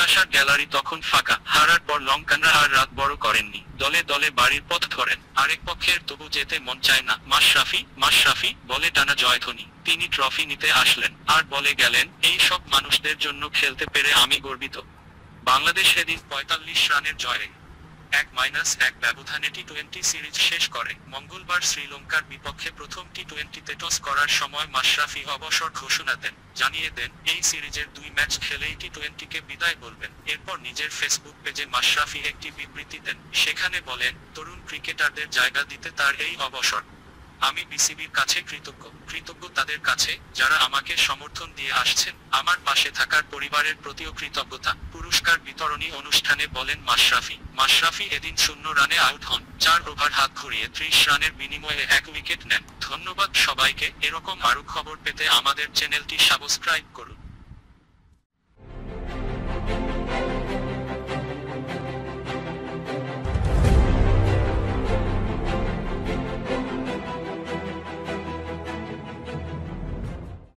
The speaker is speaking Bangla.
আসার গ্যালারি তখন ফাঁকা। হারার পর লঙ্কানরা আর রাত বড় করেননি, দলে দলে বাড়ির পথ ধরেন। আরেক পক্ষের তবু যেতে মন চায় না। মাশরাফি মাশরাফি বলে টানা জয়ধ্বনি। তিনি ট্রফি নিতে আসলেন আর বলে গেলেন, এই সব মানুষদের জন্য খেলতে পেরে আমি গর্বিত। বাংলাদেশ সেদিন ৪৫ রানের জয়ে ১-১ ব্যবধানে টি-২০ সিরিজ শেষ করে। মঙ্গলবার শ্রীলঙ্কার বিপক্ষে প্রথম টি-২০তে টস করার সময় মাশরাফি অবসর ঘোষণা দেন, জানিয়ে দেন এই সিরিজের ২ ম্যাচ খেলেই টি-২০কে বিদায় বলবেন। এরপর নিজের ফেসবুক পেজে মাশরাফি একটি বিবৃতি দেন, সেখানে বলেন, তরুণ ক্রিকেটারদের জায়গা দিতে তার এই অবসর। আমি বিসিবির কাছে কৃতজ্ঞ তাদের কাছে, যারা আমাকে সমর্থন দিয়ে আসছেন। আমার পাশে থাকার পরিবারের প্রতিও কৃতজ্ঞতা। পুরস্কার বিতরণী অনুষ্ঠানে বলেন মাশরাফি এদিন 0 রানে আউট হন। 4 ওভার হাত ঘুরিয়ে 30 রানের বিনিময়ে 1 উইকেট নেন। ধন্যবাদ সবাইকে। এরকম আরও খবর পেতে আমাদের চ্যানেলটি সাবস্ক্রাইব করুন।